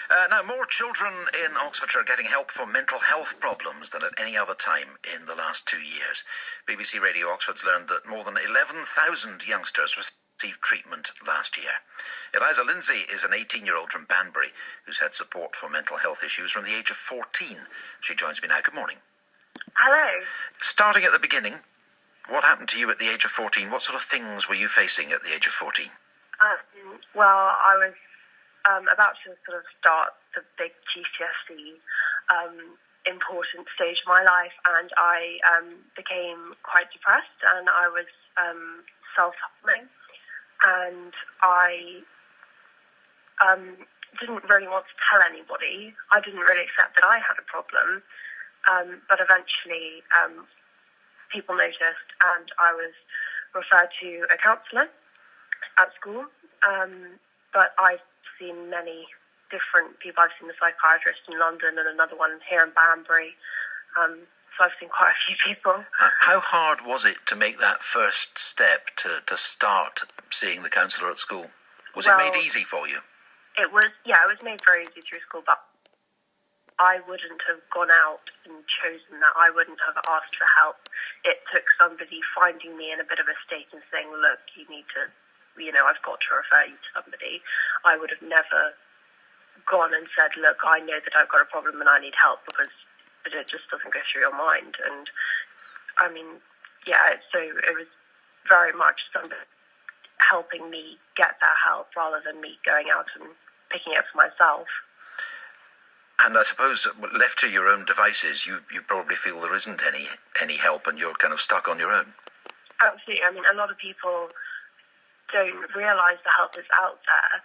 Now, more children in Oxfordshire are getting help for mental health problems than at any other time in the last 2 years. BBC Radio Oxford's learned that more than 11,000 youngsters received treatment last year. Eliza Lindsay is an 18-year-old from Banbury who's had support for mental health issues from the age of 14. She joins me now. Good morning. Hello. Starting at the beginning, what happened to you at the age of 14? What sort of things were you facing at the age of 14? Well, I was about to sort of start the big GCSE important stage of my life, and I became quite depressed, and I was self-harming, and I didn't really want to tell anybody. I didn't really accept that I had a problem, but eventually people noticed, and I was referred to a counsellor at school, but I've seen many different people. I've seen a psychiatrist in London and another one here in Banbury, so I've seen quite a few people. How hard was it to make that first step to start seeing the counsellor at school? Was it made easy for you? It was made very easy through school, but I wouldn't have gone out and chosen that. I wouldn't have asked for help. It took somebody finding me in a bit of a state and saying, look, you need to, I've got to refer you to somebody. I would have never gone and said, look, I know that I've got a problem and I need help, because it just doesn't go through your mind. And so it was very much somebody helping me get that help rather than me going out and picking it for myself. And I suppose, left to your own devices, you probably feel there isn't any help and you're kind of stuck on your own. Absolutely. A lot of people don't realise the help is out there,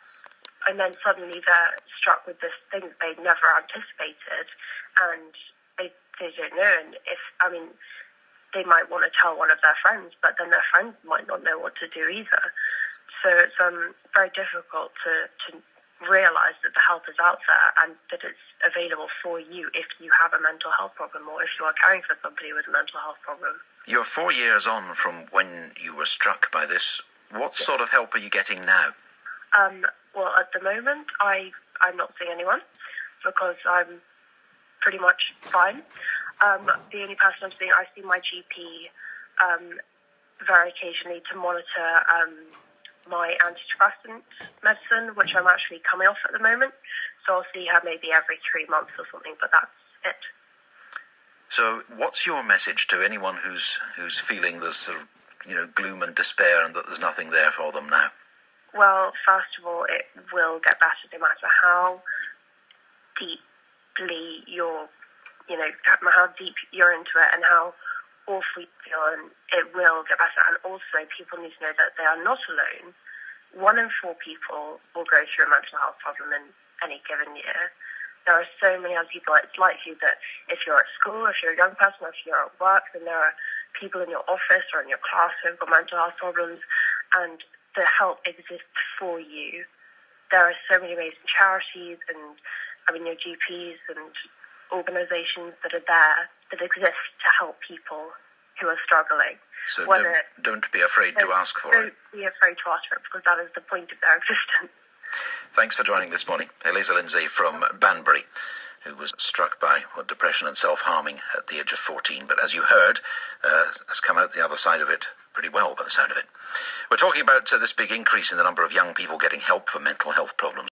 and then suddenly they're struck with this thing that they'd never anticipated, and they don't know. And they might want to tell one of their friends, but then their friends might not know what to do either. So it's very difficult to realise that the help is out there and that it's available for you if you have a mental health problem or if you are caring for somebody with a mental health problem. You're 4 years on from when you were struck by this. What sort of help are you getting now? Well, at the moment, I'm not seeing anyone because I'm pretty much fine. The only person I'm seeing, I see my GP very occasionally to monitor my antidepressant medicine, which I'm actually coming off at the moment. So I'll see her maybe every 3 months or something, but that's it. So what's your message to anyone who's feeling this sort of, gloom and despair and that there's nothing there for them now? Well, first of all, it will get better no matter how deeply how deep you're into it and how awful you feel, and it will get better. And also, people need to know that they are not alone. 1 in 4 people will go through a mental health problem in any given year. There are so many other people. It's likely that if you're at school, if you're a young person, or if you're at work, then there are people in your office or in your class who've got mental health problems, and the help exists for you. There are so many amazing charities and your GPs and organisations that are there that exist to help people who are struggling. So don't be afraid to ask for it. Don't be afraid to ask for it, because that is the point of their existence. Thanks for joining this morning. Eliza Lindsay from Banbury, who was struck by depression and self-harming at the age of 14, but as you heard, has come out the other side of it pretty well by the sound of it. We're talking about this big increase in the number of young people getting help for mental health problems.